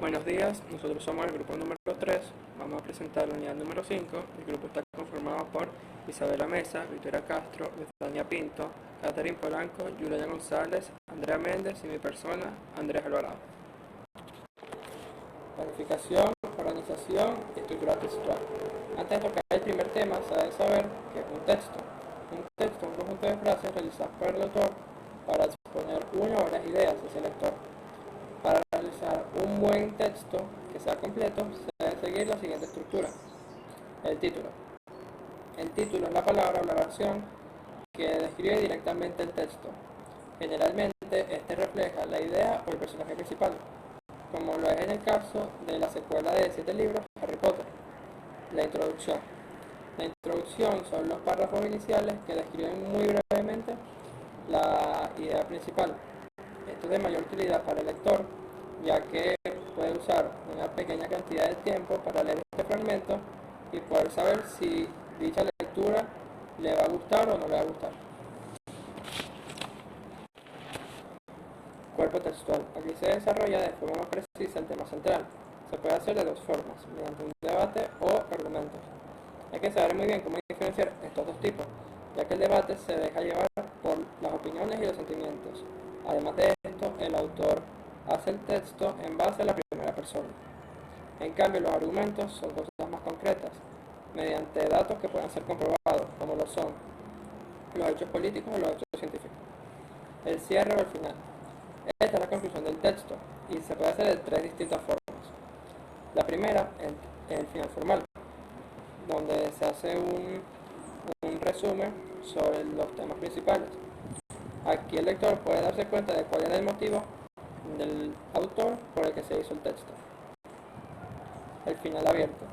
Buenos días, nosotros somos el grupo número 3, vamos a presentar la unidad número 5. El grupo está conformado por Isabela Mesa, Victoria Castro, Betania Pinto, Catherine Polanco, Julia González, Andrea Méndez y mi persona, Andrés Alvarado. Planificación, organización y estructura textual. Antes de tocar el primer tema, se debe saber que es un texto. Un texto es un conjunto de frases realizadas por el autor para exponer una o varias ideas hacia el lector. Para realizar un buen texto que sea completo, se debe seguir la siguiente estructura. El título. El título es la palabra o la oración que describe directamente el texto. Generalmente, este refleja la idea o el personaje principal, como lo es en el caso de la secuela de 7 libros, Harry Potter. La introducción. La introducción son los párrafos iniciales que describen muy brevemente la idea principal. Esto es de mayor utilidad para el lector, ya que puede usar una pequeña cantidad de tiempo para leer este fragmento y poder saber si dicha lectura le va a gustar o no le va a gustar. Cuerpo textual. Aquí se desarrolla de forma más precisa el tema central. Se puede hacer de dos formas, mediante un debate o argumentos. Hay que saber muy bien cómo diferenciar estos dos tipos, ya que el debate se deja llevar por las opiniones y los sentimientos. Además de esto, el autor hace el texto en base a la primera persona. En cambio, los argumentos son cosas más concretas, mediante datos que puedan ser comprobados, como lo son los hechos políticos o los hechos científicos. El cierre o el final. Esta es la conclusión del texto y se puede hacer de 3 distintas formas. La primera es el final formal, donde se hace un resumen sobre los temas principales. Aquí el lector puede darse cuenta de cuál era el motivo del autor por el que se hizo el texto. El final abierto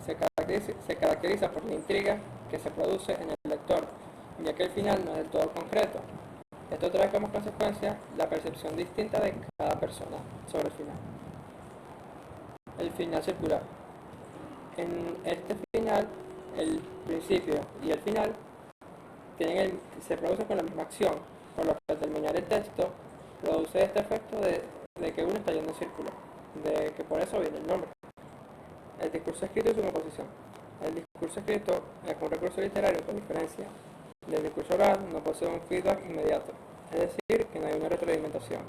se caracteriza por la intriga que se produce en el lector, ya que el final no es del todo concreto. Esto trae como consecuencia la percepción distinta de cada persona sobre el final. El final circular. En este final, el principio y el final se producen con la misma acción, por lo que al terminar el texto produce este efecto de que uno está yendo en círculo, de que por eso viene el nombre. El discurso escrito y su composición. El discurso escrito es un recurso literario con diferencia del discurso oral, no posee un feedback inmediato, es decir, que no hay una retroalimentación.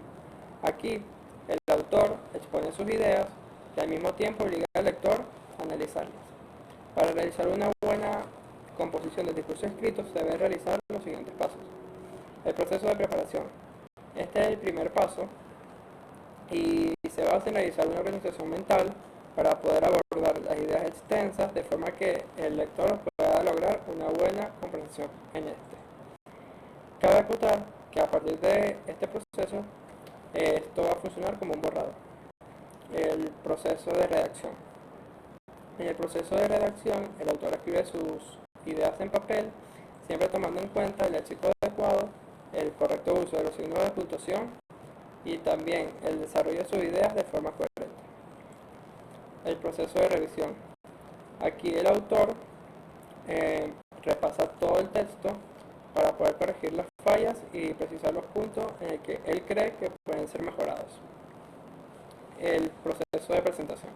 Aquí, el autor expone sus ideas y al mismo tiempo obliga al lector a analizarlas. Para realizar una buena composición del discurso escrito se deben realizar los siguientes pasos. El proceso de preparación. Este es el primer paso y se basa en realizar una organización mental para poder abordar las ideas extensas de forma que el lector pueda lograr una buena comprensión en este. Cabe acotar que a partir de este proceso esto va a funcionar como un borrador. El proceso de redacción. En el proceso de redacción, el autor escribe sus ideas en papel, siempre tomando en cuenta el léxico adecuado, el correcto uso de los signos de puntuación y también el desarrollo de sus ideas de forma coherente. El proceso de revisión. Aquí el autor repasa todo el texto para poder corregir las fallas y precisar los puntos en el que él cree que pueden ser mejorados. El proceso de presentación.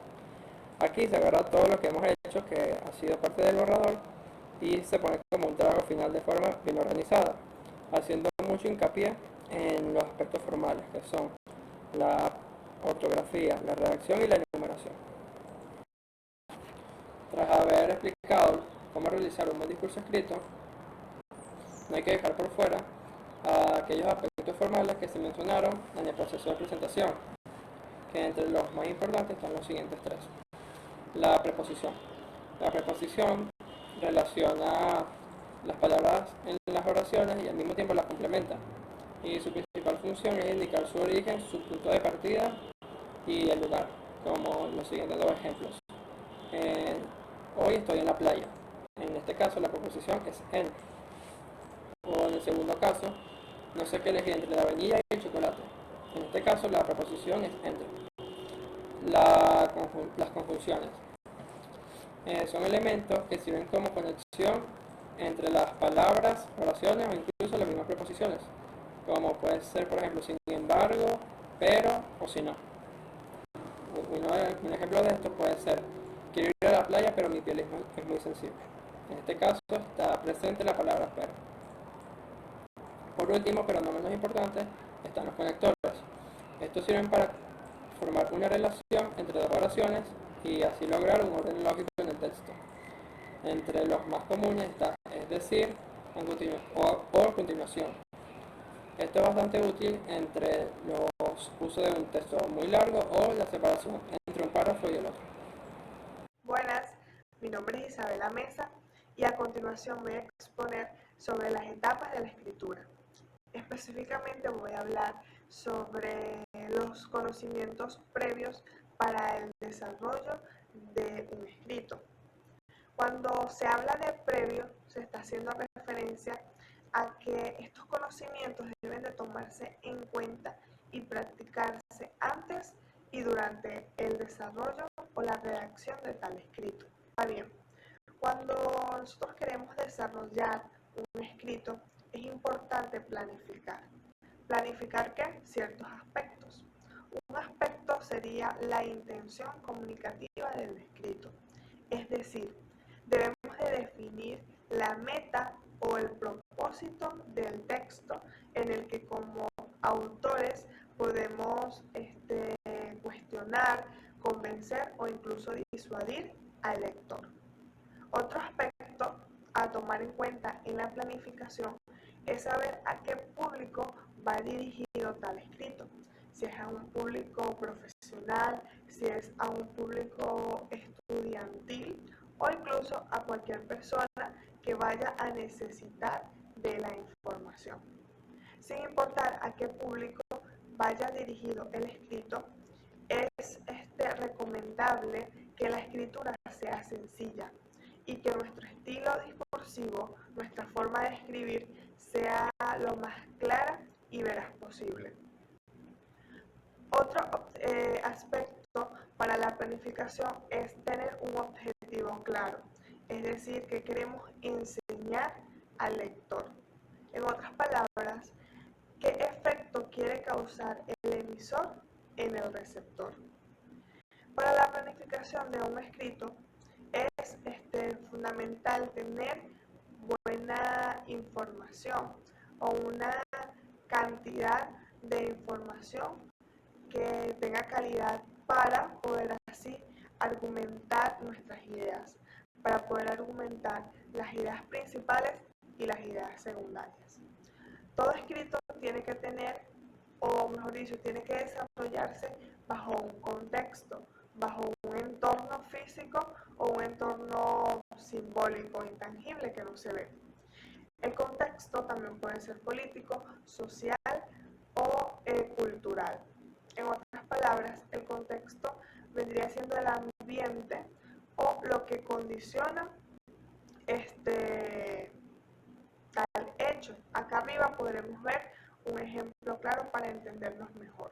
Aquí se agarra todo lo que hemos hecho que ha sido parte del borrador y se pone como un trabajo final de forma bien organizada, haciendo mucho hincapié en los aspectos formales que son la ortografía, la redacción y la enumeración. Tras haber explicado cómo realizar un buen discurso escrito, no hay que dejar por fuera aquellos aspectos formales que se mencionaron en el proceso de presentación, que entre los más importantes están los siguientes 3. La preposición. La preposición relaciona las palabras en las oraciones y al mismo tiempo las complementa. Y su principal función es indicar su origen, su punto de partida y el lugar, como los siguientes 2 ejemplos. Hoy estoy en la playa. En este caso la preposición es en. O en el segundo caso, no sé qué elegir entre la vainilla y el chocolate. En este caso la preposición es entre. Las conjunciones son elementos que sirven como conexión entre las palabras, oraciones o incluso las mismas preposiciones, como puede ser por ejemplo sin embargo, pero o si no. Un ejemplo de esto puede ser: quiero ir a la playa pero mi piel es muy sensible. En este caso está presente la palabra pero. Por último, pero no menos importante, están los conectores. Estos sirven para formar una relación entre dos oraciones y así lograr un orden lógico en el texto. Entre los más comunes está es decir o continuación. Esto es bastante útil entre los usos de un texto muy largo o la separación entre un párrafo y el otro. Buenas, mi nombre es Isabela Mesa y a continuación voy a exponer sobre las etapas de la escritura. Específicamente voy a hablar sobre los conocimientos previos para el desarrollo de un escrito. Cuando se habla de previo, se está haciendo referencia a que estos conocimientos deben de tomarse en cuenta y practicarse antes y durante el desarrollo o la redacción de tal escrito. Ahora bien, cuando nosotros queremos desarrollar un escrito, es importante planificar. ¿Planificar qué? Ciertos aspectos. Un aspecto sería la intención comunicativa del escrito. Es decir, debemos de definir la meta o el propósito del texto en el que como autores podemos cuestionar, convencer o incluso disuadir al lector. Otro aspecto a tomar en cuenta en la planificación es saber a qué público va dirigido tal escrito. Si es a un público profesional, si es a un público estudiantil o incluso a cualquier persona que vaya a necesitar de la información. Sin importar a qué público vaya dirigido el escrito, es recomendable que la escritura sea sencilla y que nuestro estilo discursivo, nuestra forma de escribir, sea lo más clara y veraz posible. Otro aspecto para la planificación es tener un objetivo claro, es decir, que queremos enseñar al lector. En otras palabras, ¿qué efecto quiere causar el emisor en el receptor? Para la planificación de un escrito es fundamental tener buena información o una cantidad de información que tenga calidad para poder así argumentar nuestras ideas, para poder argumentar las ideas principales y las ideas secundarias. Todo escrito tiene que tener, o mejor dicho, tiene que desarrollarse bajo un contexto, bajo un entorno físico o un entorno simbólico, intangible que no se ve. El contexto también puede ser político, social o cultural. En otras palabras, el contexto vendría siendo el ambiente o lo que condiciona tal hecho. Acá arriba podremos ver un ejemplo claro para entendernos mejor.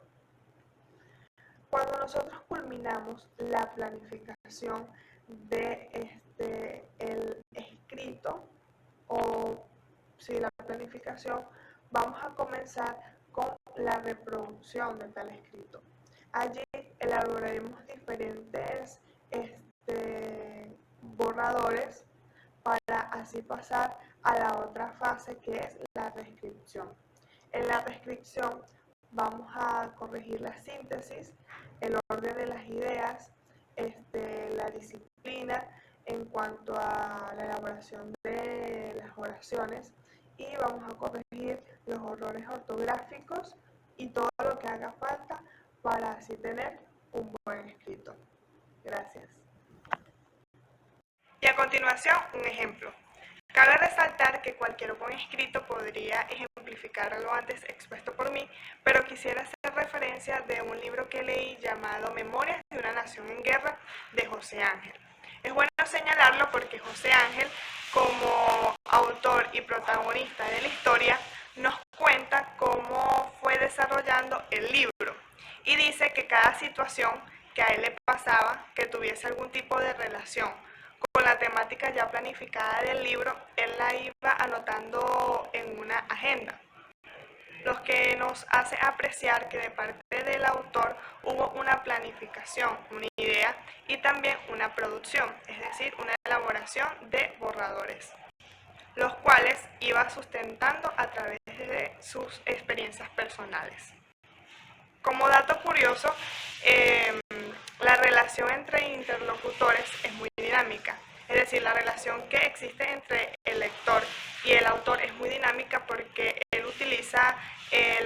Cuando nosotros culminamos la planificación de el escrito o la planificación, vamos a comenzar con la reproducción de tal escrito. Allí elaboraremos diferentes borradores para así pasar a la otra fase que es la descripción. En la descripción vamos a corregir la síntesis, el orden de las ideas, la disciplina en cuanto a la elaboración de las oraciones y vamos a corregir los errores ortográficos y todo lo que haga falta para así tener un buen escrito. Gracias. Y a continuación, un ejemplo. Cabe resaltar que cualquier buen escrito podría ejemplificar lo antes expuesto por mí, pero quisiera hacer referencia de un libro que leí llamado Memorias de una nación en guerra, de José Ángel. Es bueno señalarlo porque José Ángel, como autor y protagonista de la historia, nos cuenta cómo fue desarrollando el libro y dice que cada situación que a él le pasaba, que tuviese algún tipo de relación con la temática ya planificada del libro, él la iba anotando en una agenda. lo que nos hace apreciar que de parte del autor hubo una planificación, una idea y también una producción, es decir, una elaboración de borradores, los cuales iba sustentando a través de sus experiencias personales. Como dato curioso, la relación entre interlocutores es muy dinámica, es decir, la relación que existe entre el lector y el autor es muy dinámica porque él utiliza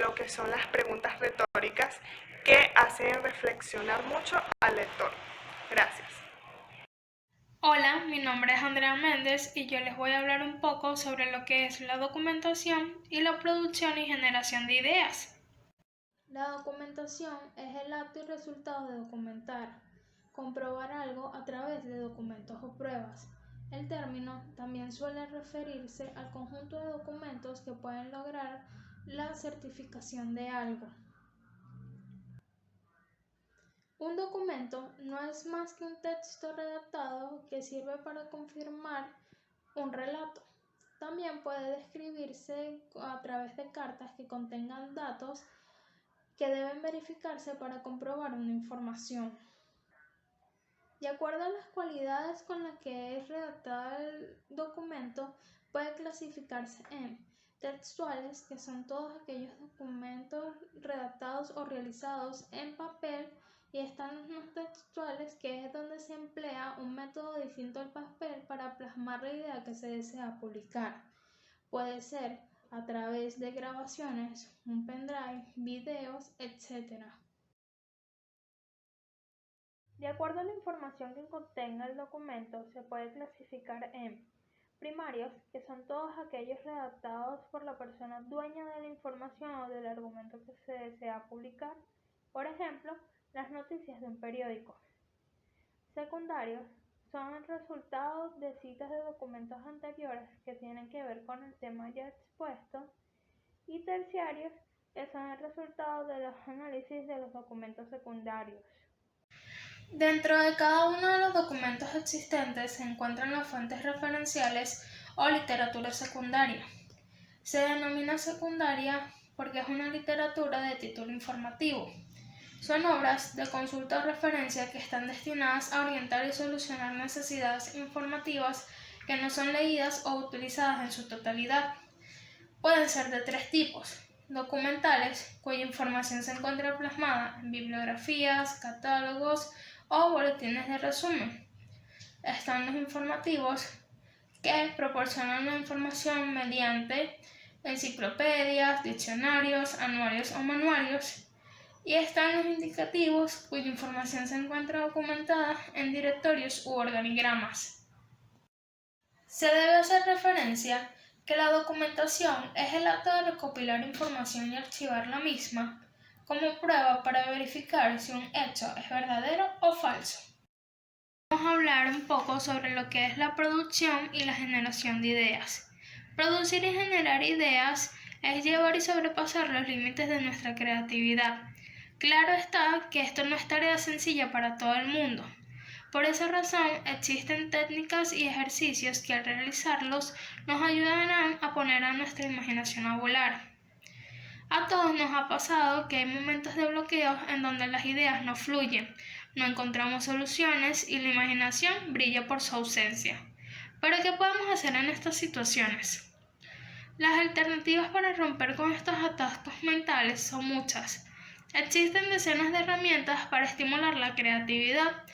lo que son las preguntas retóricas que hacen reflexionar mucho al lector. Gracias. Hola, mi nombre es Andrea Méndez y yo les voy a hablar un poco sobre lo que es la documentación y la producción y generación de ideas. La documentación es el acto y resultado de documentar, comprobar algo a través de documentos o pruebas. El término también suele referirse al conjunto de documentos que pueden lograr la certificación de algo. Un documento no es más que un texto redactado que sirve para confirmar un relato. También puede describirse a través de cartas que contengan datos que deben verificarse para comprobar una información. De acuerdo a las cualidades con las que es redactado el documento, puede clasificarse en textuales, que son todos aquellos documentos redactados o realizados en papel, y están los no textuales, que es donde se emplea un método distinto al papel para plasmar la idea que se desea publicar. Puede ser a través de grabaciones, un pendrive, videos, etc. De acuerdo a la información que contenga el documento, se puede clasificar en primarios, que son todos aquellos redactados por la persona dueña de la información o del argumento que se desea publicar, por ejemplo, las noticias de un periódico. Secundarios son el resultado de citas de documentos anteriores que tienen que ver con el tema ya expuesto, y terciarios, que son el resultado de los análisis de los documentos secundarios. Dentro de cada uno de los documentos existentes se encuentran las fuentes referenciales o literatura secundaria. Se denomina secundaria porque es una literatura de título informativo. Son obras de consulta o referencia que están destinadas a orientar y solucionar necesidades informativas que no son leídas o utilizadas en su totalidad. Pueden ser de tres tipos: documentales, cuya información se encuentra plasmada en bibliografías, catálogos o boletines de resumen. Están los informativos, que proporcionan la información mediante enciclopedias, diccionarios, anuarios o manuarios. Y están los indicativos, cuya información se encuentra documentada en directorios u organigramas. Se debe hacer referencia que la documentación es el acto de recopilar información y archivar la misma como prueba para verificar si un hecho es verdadero o falso. Vamos a hablar un poco sobre lo que es la producción y la generación de ideas. Producir y generar ideas es llevar y sobrepasar los límites de nuestra creatividad. Claro está que esto no es tarea sencilla para todo el mundo. Por esa razón existen técnicas y ejercicios que al realizarlos nos ayudarán a poner a nuestra imaginación a volar. A todos nos ha pasado que hay momentos de bloqueo en donde las ideas no fluyen, no encontramos soluciones y la imaginación brilla por su ausencia. ¿Pero qué podemos hacer en estas situaciones? Las alternativas para romper con estos atascos mentales son muchas. Existen decenas de herramientas para estimular la creatividad,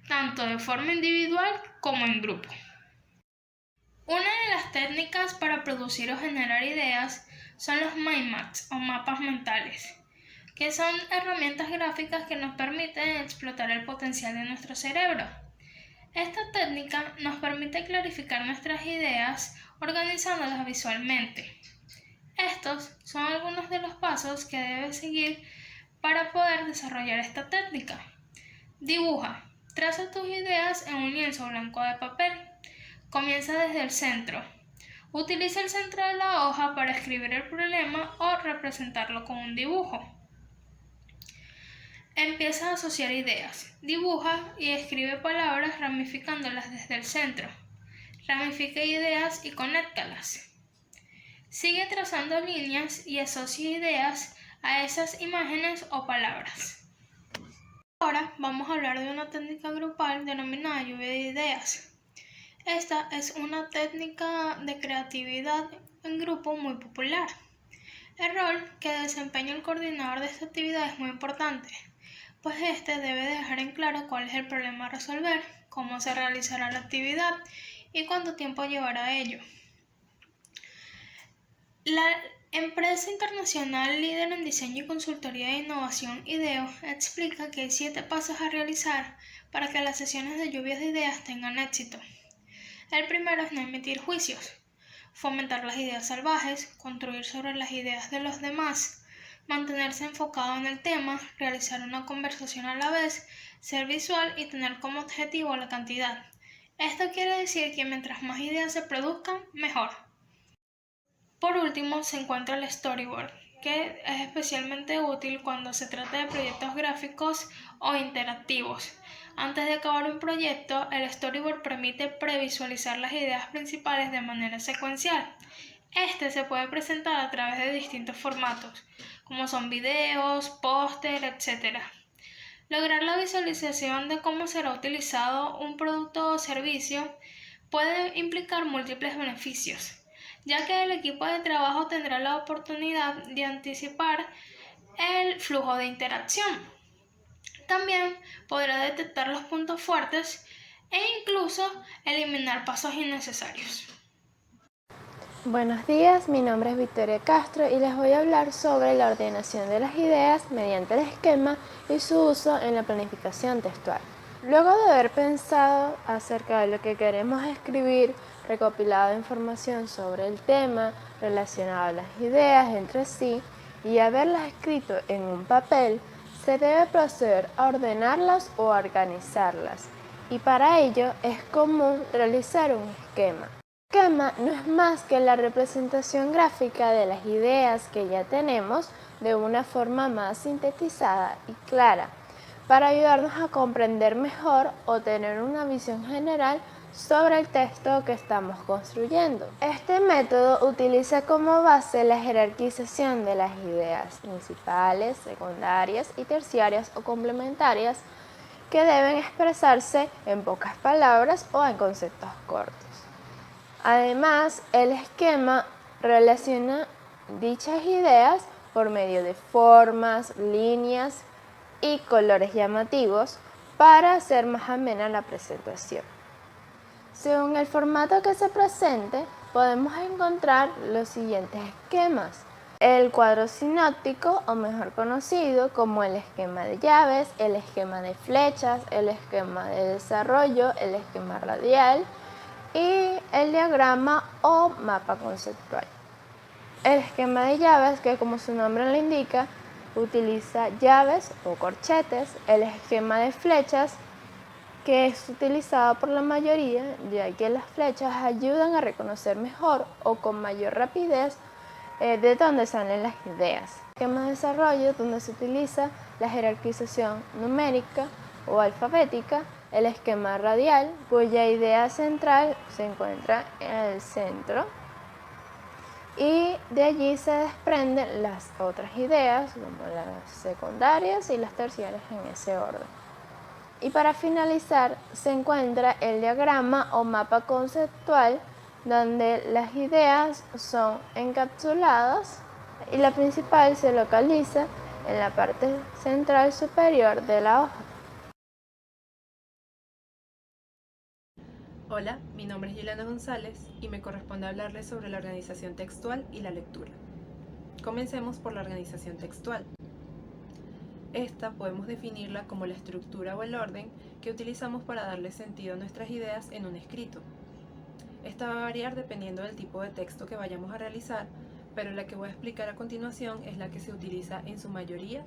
tanto de forma individual como en grupo. Una de las técnicas para producir o generar ideas son los mind maps o mapas mentales, que son herramientas gráficas que nos permiten explotar el potencial de nuestro cerebro. Esta técnica nos permite clarificar nuestras ideas organizándolas visualmente. Estos son algunos de los pasos que debes seguir para poder desarrollar esta técnica. Dibuja. Traza tus ideas en un lienzo blanco de papel. Comienza desde el centro. Utiliza el centro de la hoja para escribir el problema o representarlo con un dibujo. Empieza a asociar ideas. Dibuja y escribe palabras ramificándolas desde el centro. Ramifica ideas y conéctalas. Sigue trazando líneas y asocia ideas a esas imágenes o palabras. Ahora vamos a hablar de una técnica grupal denominada lluvia de ideas. Esta es una técnica de creatividad en grupo muy popular. El rol que desempeña el coordinador de esta actividad es muy importante, pues este debe dejar en claro cuál es el problema a resolver, cómo se realizará la actividad y cuánto tiempo llevará a ello. La empresa internacional líder en diseño y consultoría de innovación IDEO explica que hay 7 pasos a realizar para que las sesiones de lluvias de ideas tengan éxito. El primero es no emitir juicios, fomentar las ideas salvajes, construir sobre las ideas de los demás, mantenerse enfocado en el tema, realizar una conversación a la vez, ser visual y tener como objetivo la cantidad. Esto quiere decir que mientras más ideas se produzcan, mejor. Por último, se encuentra el storyboard, que es especialmente útil cuando se trata de proyectos gráficos o interactivos. Antes de acabar un proyecto, el storyboard permite previsualizar las ideas principales de manera secuencial. Este se puede presentar a través de distintos formatos, como son videos, póster, etc. Lograr la visualización de cómo será utilizado un producto o servicio puede implicar múltiples beneficios, ya que el equipo de trabajo tendrá la oportunidad de anticipar el flujo de interacción. También podrá detectar los puntos fuertes e incluso eliminar pasos innecesarios. Buenos días, mi nombre es Victoria Castro y les voy a hablar sobre la ordenación de las ideas mediante el esquema y su uso en la planificación textual. Luego de haber pensado acerca de lo que queremos escribir, recopilado información sobre el tema, relacionado las ideas entre sí y haberlas escrito en un papel, se debe proceder a ordenarlas o organizarlas, y para ello es común realizar un esquema. El esquema no es más que la representación gráfica de las ideas que ya tenemos de una forma más sintetizada y clara, para ayudarnos a comprender mejor o tener una visión general sobre el texto que estamos construyendo. Este método utiliza como base la jerarquización de las ideas principales, secundarias y terciarias o complementarias que deben expresarse en pocas palabras o en conceptos cortos. Además, el esquema relaciona dichas ideas por medio de formas, líneas y colores llamativos para hacer más amena la presentación. Según el formato que se presente, podemos encontrar los siguientes esquemas: el cuadro sinóptico, o mejor conocido como el esquema de llaves, el esquema de flechas, el esquema de desarrollo, el esquema radial y el diagrama o mapa conceptual. El esquema de llaves, que como su nombre lo indica, utiliza llaves o corchetes. El esquema de flechas, que es utilizado por la mayoría, ya que las flechas ayudan a reconocer mejor o con mayor rapidez de dónde salen las ideas. El esquema de desarrollo, donde se utiliza la jerarquización numérica o alfabética. El esquema radial, cuya idea central se encuentra en el centro, y de allí se desprenden las otras ideas, como las secundarias y las terciarias en ese orden. Y para finalizar, se encuentra el diagrama o mapa conceptual, donde las ideas son encapsuladas y la principal se localiza en la parte central superior de la hoja. Hola, mi nombre es Yelena González y me corresponde hablarles sobre la organización textual y la lectura. Comencemos por la organización textual. Esta podemos definirla como la estructura o el orden que utilizamos para darle sentido a nuestras ideas en un escrito. Esta va a variar dependiendo del tipo de texto que vayamos a realizar, pero la que voy a explicar a continuación es la que se utiliza en su mayoría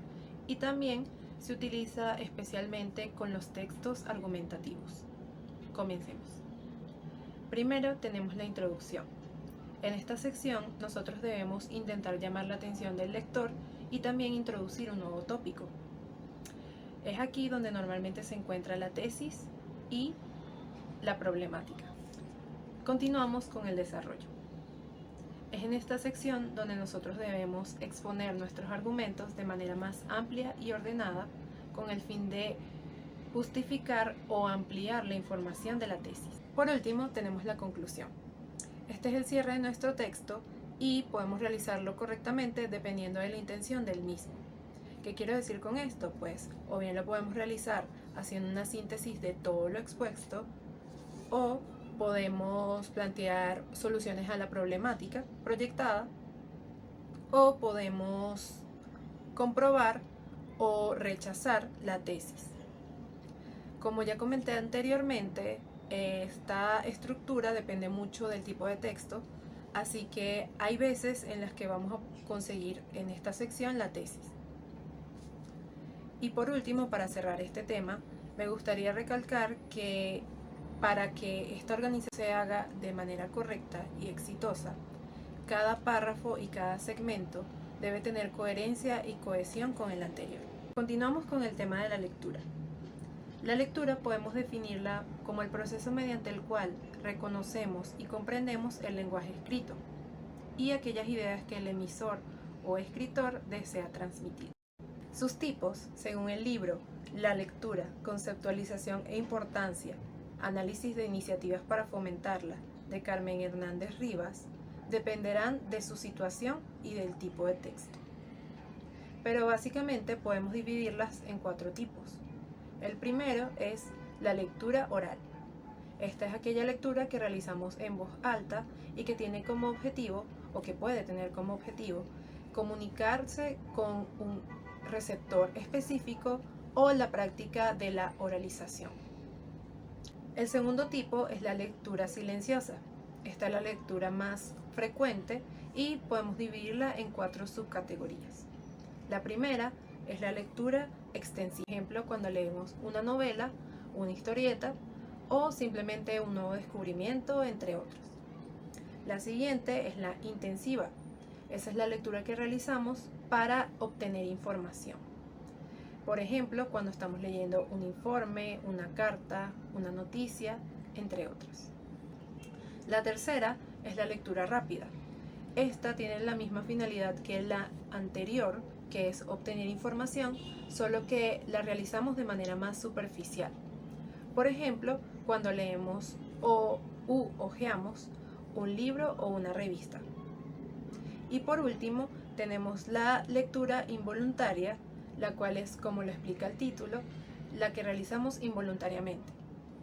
y también se utiliza especialmente con los textos argumentativos. Comencemos. Primero tenemos la introducción. En esta sección nosotros debemos intentar llamar la atención del lector y también introducir un nuevo tópico. Es aquí donde normalmente se encuentra la tesis y la problemática. Continuamos con el desarrollo. Es en esta sección donde nosotros debemos exponer nuestros argumentos de manera más amplia y ordenada con el fin de justificar o ampliar la información de la tesis. Por último, tenemos la conclusión. Este es el cierre de nuestro texto y podemos realizarlo correctamente dependiendo de la intención del mismo. ¿Qué quiero decir con esto? Pues, o bien lo podemos realizar haciendo una síntesis de todo lo expuesto, o podemos plantear soluciones a la problemática proyectada, o podemos comprobar o rechazar la tesis. Como ya comenté anteriormente, esta estructura depende mucho del tipo de texto, así que hay veces en las que vamos a conseguir en esta sección la tesis. Y por último, para cerrar este tema, me gustaría recalcar que para que esta organización se haga de manera correcta y exitosa, cada párrafo y cada segmento debe tener coherencia y cohesión con el anterior. Continuamos con el tema de la lectura. La lectura podemos definirla como el proceso mediante el cual reconocemos y comprendemos el lenguaje escrito y aquellas ideas que el emisor o escritor desea transmitir. Sus tipos, según el libro La lectura, conceptualización e importancia, análisis de iniciativas para fomentarla, de Carmen Hernández Rivas, dependerán de su situación y del tipo de texto. Pero básicamente podemos dividirlas en 4 tipos. El primero es la lectura oral. Esta es aquella lectura que realizamos en voz alta y que tiene como objetivo, o que puede tener como objetivo, comunicarse con un receptor específico o la práctica de la oralización. El segundo tipo es la lectura silenciosa. Esta es la lectura más frecuente y podemos dividirla en 4 subcategorías. La primera es la lectura extensiva, por ejemplo, cuando leemos una novela, una historieta o simplemente un nuevo descubrimiento, entre otros. La siguiente es la intensiva. Esa es la lectura que realizamos para obtener información. Por ejemplo, cuando estamos leyendo un informe, una carta, una noticia, entre otros. La tercera es la lectura rápida. Esta tiene la misma finalidad que la anterior, que es obtener información, solo que la realizamos de manera más superficial. Por ejemplo, cuando leemos o hojeamos un libro o una revista. Y por último, tenemos la lectura involuntaria, la cual es, como lo explica el título, la que realizamos involuntariamente.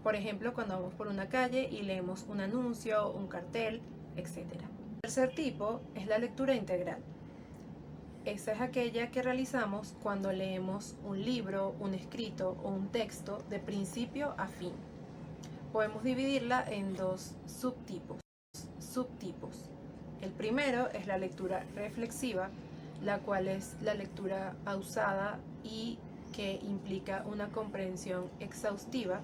Por ejemplo, cuando vamos por una calle y leemos un anuncio, un cartel, etc. El tercer tipo es la lectura integral. Esa es aquella que realizamos cuando leemos un libro, un escrito o un texto de principio a fin. Podemos dividirla en 2 subtipos. El primero es la lectura reflexiva, la cual es la lectura pausada y que implica una comprensión exhaustiva,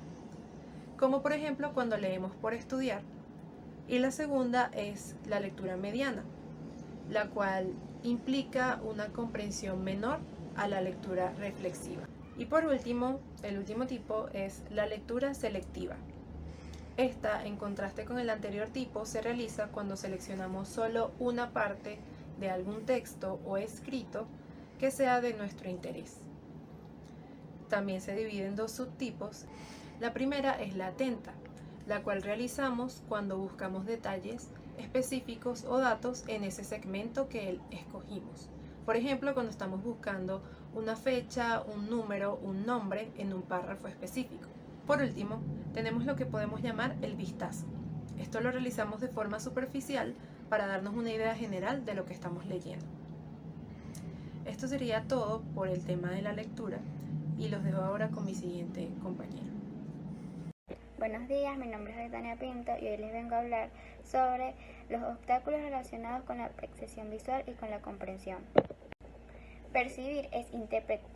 como por ejemplo cuando leemos por estudiar. Y la segunda es la lectura mediana, la cual implica una comprensión menor a la lectura reflexiva. Y por último, el último tipo es la lectura selectiva. Esta, en contraste con el anterior tipo, se realiza cuando seleccionamos solo una parte de algún texto o escrito que sea de nuestro interés. También se divide en 2 subtipos. La primera es la atenta, la cual realizamos cuando buscamos detalles específicos o datos en ese segmento que escogimos. Por ejemplo, cuando estamos buscando una fecha, un número, un nombre en un párrafo específico. Por último, tenemos lo que podemos llamar el vistazo. Esto lo realizamos de forma superficial para darnos una idea general de lo que estamos leyendo. Esto sería todo por el tema de la lectura y los dejo ahora con mi siguiente compañero. Buenos días, mi nombre es Betania Pinto y hoy les vengo a hablar sobre los obstáculos relacionados con la percepción visual y con la comprensión. Percibir es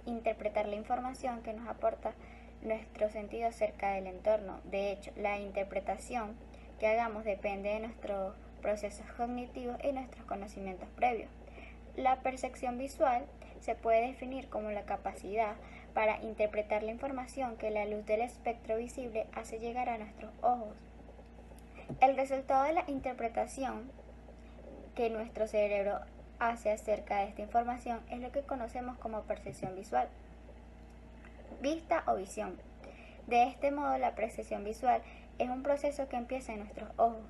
interpretar la información que nos aporta nuestro sentido acerca del entorno. De hecho, la interpretación que hagamos depende de nuestros procesos cognitivos y nuestros conocimientos previos. La percepción visual se puede definir como la capacidad para interpretar la información que la luz del espectro visible hace llegar a nuestros ojos. El resultado de la interpretación que nuestro cerebro hace acerca de esta información es lo que conocemos como percepción visual, vista o visión. De este modo, la percepción visual es un proceso que empieza en nuestros ojos.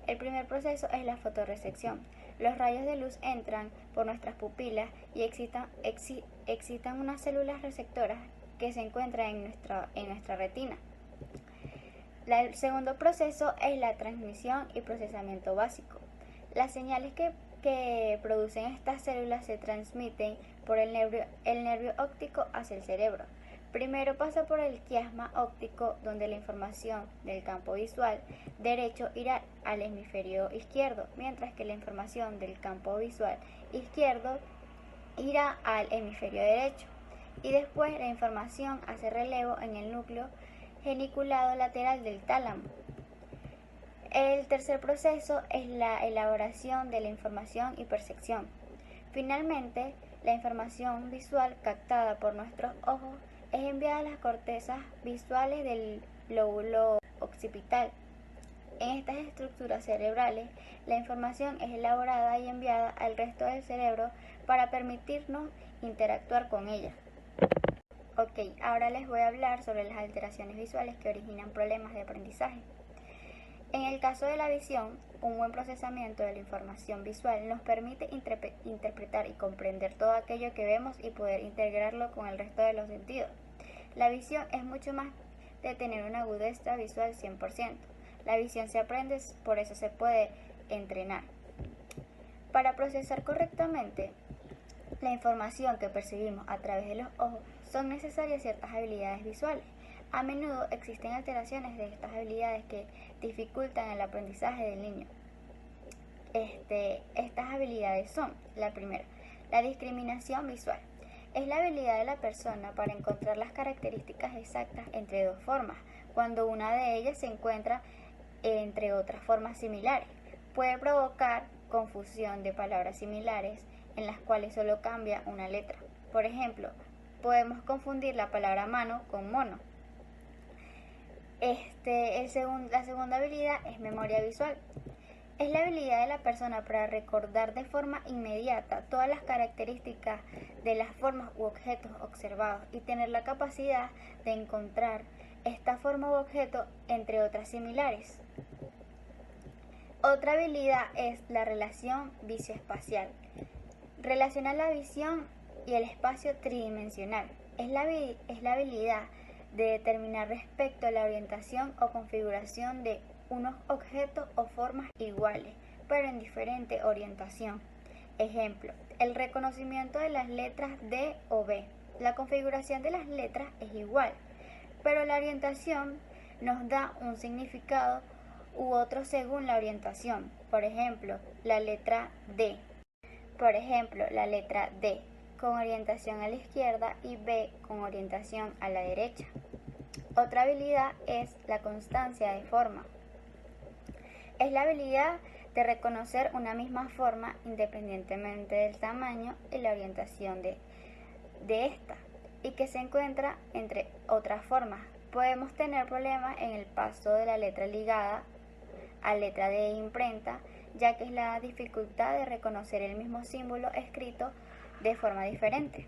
El primer proceso es la fotorrecepción. Los rayos de luz entran por nuestras pupilas y excitan unas células receptoras que se encuentran en nuestra retina. El segundo proceso es la transmisión y procesamiento básico. Las señales que producen estas células se transmiten por el nervio óptico hacia el cerebro. Primero pasa por el quiasma óptico, donde la información del campo visual derecho irá al hemisferio izquierdo, mientras que la información del campo visual izquierdo irá al hemisferio derecho. Y después la información hace relevo en el núcleo geniculado lateral del tálamo. El tercer proceso es la elaboración de la información y percepción. Finalmente, la información visual captada por nuestros ojos es enviada a las cortezas visuales del lóbulo occipital. En estas estructuras cerebrales, la información es elaborada y enviada al resto del cerebro para permitirnos interactuar con ella. Ok, ahora les voy a hablar sobre las alteraciones visuales que originan problemas de aprendizaje. En el caso de la visión, un buen procesamiento de la información visual nos permite interpretar y comprender todo aquello que vemos y poder integrarlo con el resto de los sentidos. La visión es mucho más de tener una agudeza visual 100%. La visión se aprende, por eso se puede entrenar. Para procesar correctamente la información que percibimos a través de los ojos, son necesarias ciertas habilidades visuales. A menudo existen alteraciones de estas habilidades que dificultan el aprendizaje del niño. Estas habilidades son: la primera, la discriminación visual. Es la habilidad de la persona para encontrar las características exactas entre dos formas, cuando una de ellas se encuentra entre otras formas similares. Puede provocar confusión de palabras similares en las cuales solo cambia una letra. Por ejemplo, podemos confundir la palabra mano con mono. La segunda habilidad es memoria visual. Es la habilidad de la persona para recordar de forma inmediata todas las características de las formas u objetos observados y tener la capacidad de encontrar esta forma u objeto entre otras similares. Otra habilidad es la relación visoespacial. Relaciona la visión y el espacio tridimensional. Es la habilidad de determinar respecto a la orientación o configuración de unos objetos o formas iguales, pero en diferente orientación. Ejemplo, el reconocimiento de las letras D o B. La configuración de las letras es igual, pero la orientación nos da un significado u otro según la orientación. Por ejemplo, la letra D. Con orientación a la izquierda y B con orientación a la derecha. Otra habilidad es la constancia de forma. Es la habilidad de reconocer una misma forma independientemente del tamaño y la orientación de esta, y que se encuentra entre otras formas. Podemos tener problemas en el paso de la letra ligada a letra de imprenta, ya que es la dificultad de reconocer el mismo símbolo escrito de forma diferente.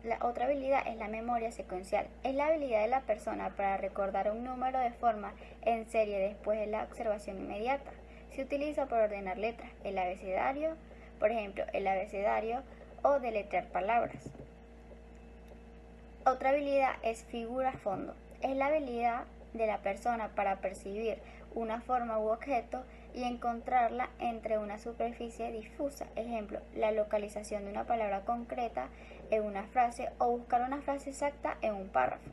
La otra habilidad es la memoria secuencial. Es la habilidad de la persona para recordar un número de forma en serie después de la observación inmediata. Se utiliza para ordenar letras, el abecedario, por ejemplo, el abecedario, o deletrear palabras. Otra habilidad es figura-fondo. Es la habilidad de la persona para percibir una forma u objeto y encontrarla entre una superficie difusa. Ejemplo, la localización de una palabra concreta en una frase o buscar una frase exacta en un párrafo.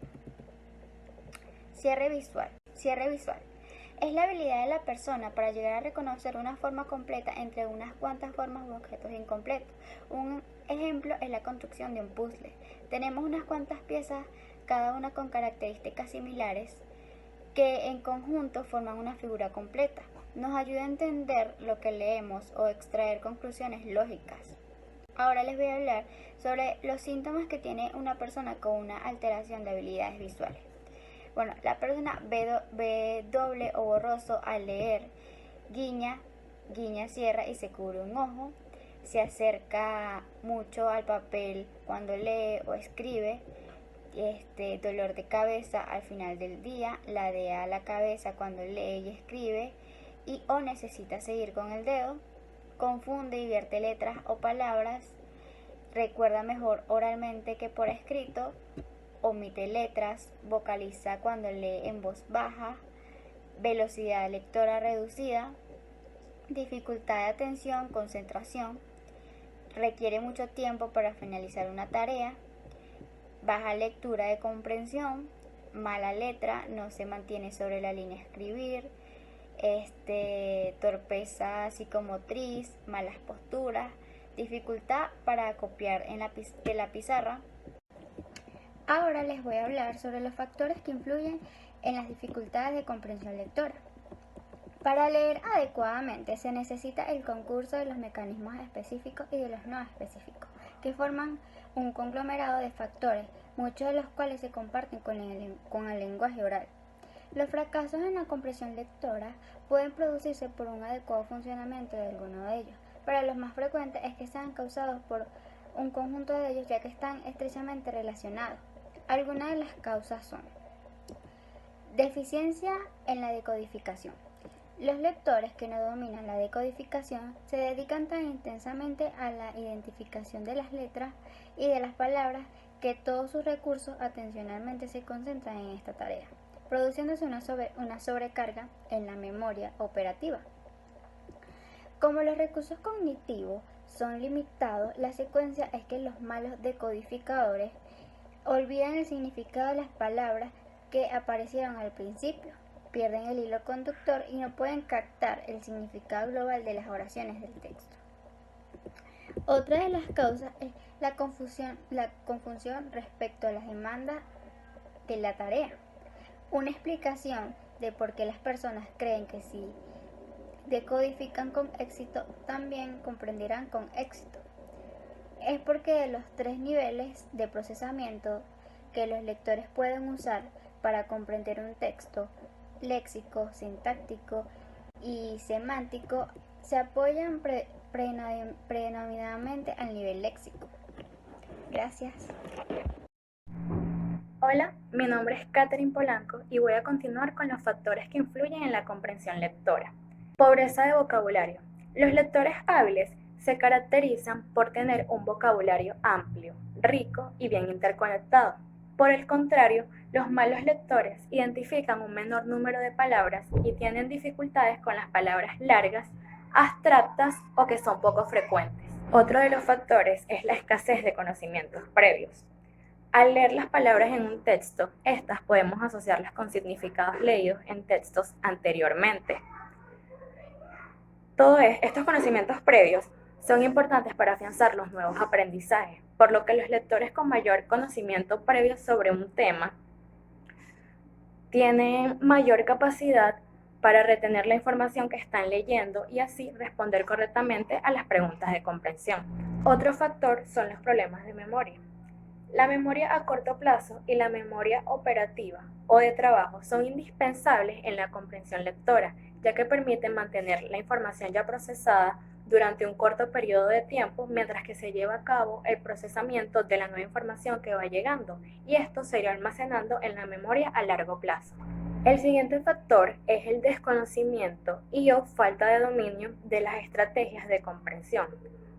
Cierre visual. Es la habilidad de la persona para llegar a reconocer una forma completa entre unas cuantas formas u objetos incompletos. Un ejemplo es la construcción de un puzzle. Tenemos unas cuantas piezas, cada una con características similares, que en conjunto forman una figura completa. Nos ayuda a entender lo que leemos o extraer conclusiones lógicas. Ahora les voy a hablar sobre los síntomas que tiene una persona con una alteración de habilidades visuales. Bueno, la persona ve doble o borroso al leer, guiña guiña, cierra y se cubre un ojo, se acerca mucho al papel cuando lee o escribe, dolor de cabeza al final del día, ladea la cabeza cuando lee y escribe y o necesita seguir con el dedo, confunde y vierte letras o palabras, recuerda mejor oralmente que por escrito, omite letras, vocaliza cuando lee en voz baja, velocidad lectora reducida, dificultad de atención, concentración, requiere mucho tiempo para finalizar una tarea, baja lectura de comprensión, mala letra, no se mantiene sobre la línea escribir, torpeza psicomotriz, malas posturas, dificultad para copiar de la pizarra. Ahora les voy a hablar sobre los factores que influyen en las dificultades de comprensión lectora. Para leer adecuadamente se necesita el concurso de los mecanismos específicos y de los no específicos, que forman un conglomerado de factores, muchos de los cuales se comparten con el lenguaje oral. Los fracasos en la comprensión lectora pueden producirse por un adecuado funcionamiento de alguno de ellos, pero los más frecuentes es que sean causados por un conjunto de ellos, ya que están estrechamente relacionados. Algunas de las causas son: deficiencia en la decodificación. Los lectores que no dominan la decodificación se dedican tan intensamente a la identificación de las letras y de las palabras que todos sus recursos atencionalmente se concentran en esta tarea, produciéndose una sobrecarga en la memoria operativa. Como los recursos cognitivos son limitados, la secuencia es que los malos decodificadores olvidan el significado de las palabras que aparecieron al principio, pierden el hilo conductor y no pueden captar el significado global de las oraciones del texto. Otra de las causas es la confusión respecto a las demandas de la tarea. Una explicación de por qué las personas creen que si decodifican con éxito, también comprenderán con éxito. Es porque de los 3 niveles de procesamiento que los lectores pueden usar para comprender un texto, léxico, sintáctico y semántico, se apoyan predominantemente al nivel léxico. Gracias. Hola, mi nombre es Katherine Polanco y voy a continuar con los factores que influyen en la comprensión lectora. Pobreza de vocabulario. Los lectores hábiles se caracterizan por tener un vocabulario amplio, rico y bien interconectado. Por el contrario, los malos lectores identifican un menor número de palabras y tienen dificultades con las palabras largas, abstractas o que son poco frecuentes. Otro de los factores es la escasez de conocimientos previos. Al leer las palabras en un texto, estas podemos asociarlas con significados leídos en textos anteriormente. Estos conocimientos previos son importantes para afianzar los nuevos aprendizajes, por lo que los lectores con mayor conocimiento previo sobre un tema tienen mayor capacidad para retener la información que están leyendo y así responder correctamente a las preguntas de comprensión. Otro factor son los problemas de memoria. La memoria a corto plazo y la memoria operativa o de trabajo son indispensables en la comprensión lectora, ya que permiten mantener la información ya procesada durante un corto periodo de tiempo mientras que se lleva a cabo el procesamiento de la nueva información que va llegando, y esto se irá almacenando en la memoria a largo plazo. El siguiente factor es el desconocimiento y o falta de dominio de las estrategias de comprensión.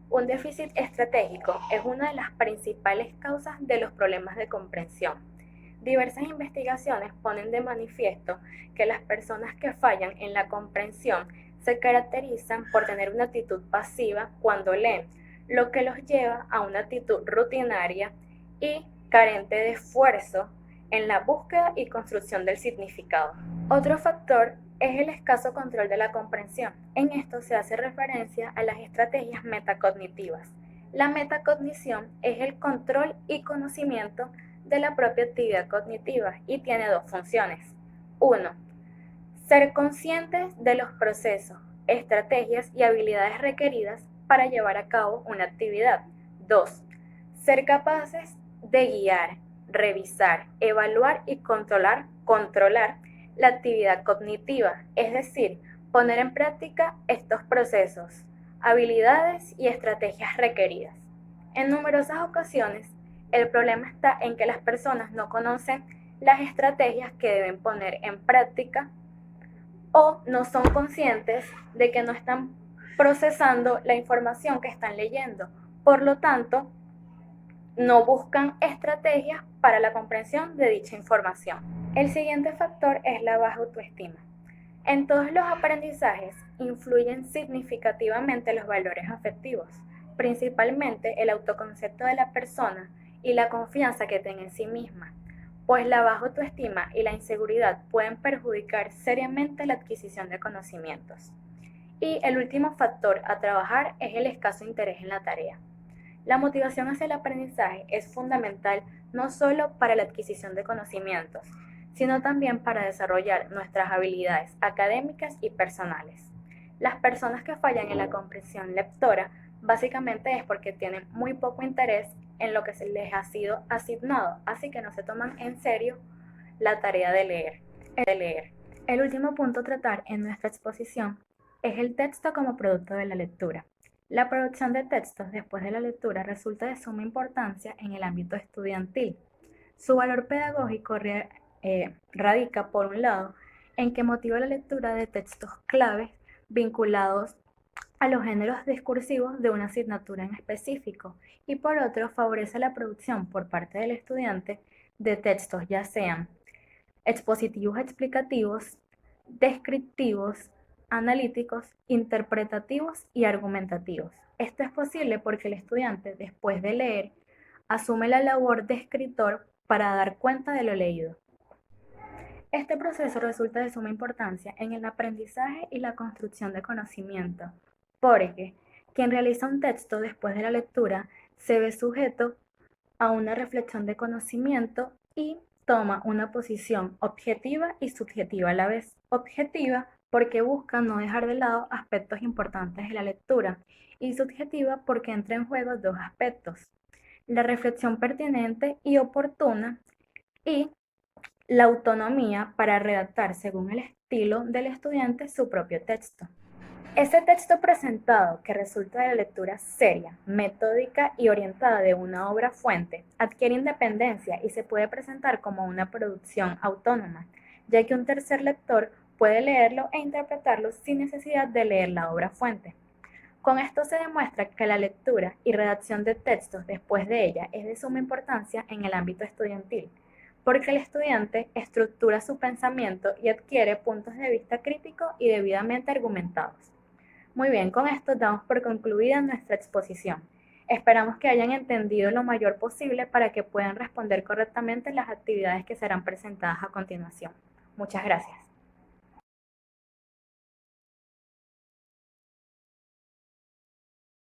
Un déficit estratégico es una de las principales causas de los problemas de comprensión. Diversas investigaciones ponen de manifiesto que las personas que fallan en la comprensión se caracterizan por tener una actitud pasiva cuando leen, lo que los lleva a una actitud rutinaria y carente de esfuerzo en la búsqueda y construcción del significado. Otro factor es el escaso control de la comprensión. En esto se hace referencia a las estrategias metacognitivas. La metacognición es el control y conocimiento de la propia actividad cognitiva y tiene 2 funciones. 1. Ser conscientes de los procesos, estrategias y habilidades requeridas para llevar a cabo una actividad. 2. Ser capaces de guiar, revisar, evaluar y controlar la actividad cognitiva, es decir, poner en práctica estos procesos, habilidades y estrategias requeridas. En numerosas ocasiones, el problema está en que las personas no conocen las estrategias que deben poner en práctica o no son conscientes de que no están procesando la información que están leyendo. Por lo tanto, no buscan estrategias para la comprensión de dicha información. El siguiente factor es la baja autoestima. En todos los aprendizajes influyen significativamente los valores afectivos, principalmente el autoconcepto de la persona y la confianza que tiene en sí misma, pues la baja autoestima y la inseguridad pueden perjudicar seriamente la adquisición de conocimientos. Y el último factor a trabajar es el escaso interés en la tarea. La motivación hacia el aprendizaje es fundamental no solo para la adquisición de conocimientos, sino también para desarrollar nuestras habilidades académicas y personales. Las personas que fallan en la comprensión lectora básicamente es porque tienen muy poco interés en lo que se les ha sido asignado, así que no se toman en serio la tarea de leer. El último punto a tratar en nuestra exposición es el texto como producto de la lectura. La producción de textos después de la lectura resulta de suma importancia en el ámbito estudiantil. Su valor pedagógico radica, por un lado, en que motiva la lectura de textos claves vinculados a los géneros discursivos de una asignatura en específico, y por otro, favorece la producción por parte del estudiante de textos ya sean expositivos explicativos, descriptivos, analíticos, interpretativos y argumentativos. Esto es posible porque el estudiante, después de leer, asume la labor de escritor para dar cuenta de lo leído. Este proceso resulta de suma importancia en el aprendizaje y la construcción de conocimiento, porque quien realiza un texto después de la lectura se ve sujeto a una reflexión de conocimiento y toma una posición objetiva y subjetiva a la vez. Objetiva porque busca no dejar de lado aspectos importantes de la lectura, y subjetiva porque entra en juego dos aspectos: la reflexión pertinente y oportuna y la autonomía para redactar según el estilo del estudiante su propio texto. Ese texto presentado, que resulta de la lectura seria, metódica y orientada de una obra fuente, adquiere independencia y se puede presentar como una producción autónoma, ya que un tercer lector puede leerlo e interpretarlo sin necesidad de leer la obra fuente. Con esto se demuestra que la lectura y redacción de textos después de ella es de suma importancia en el ámbito estudiantil, porque el estudiante estructura su pensamiento y adquiere puntos de vista críticos y debidamente argumentados. Muy bien, con esto damos por concluida nuestra exposición. Esperamos que hayan entendido lo mayor posible para que puedan responder correctamente las actividades que serán presentadas a continuación. Muchas gracias.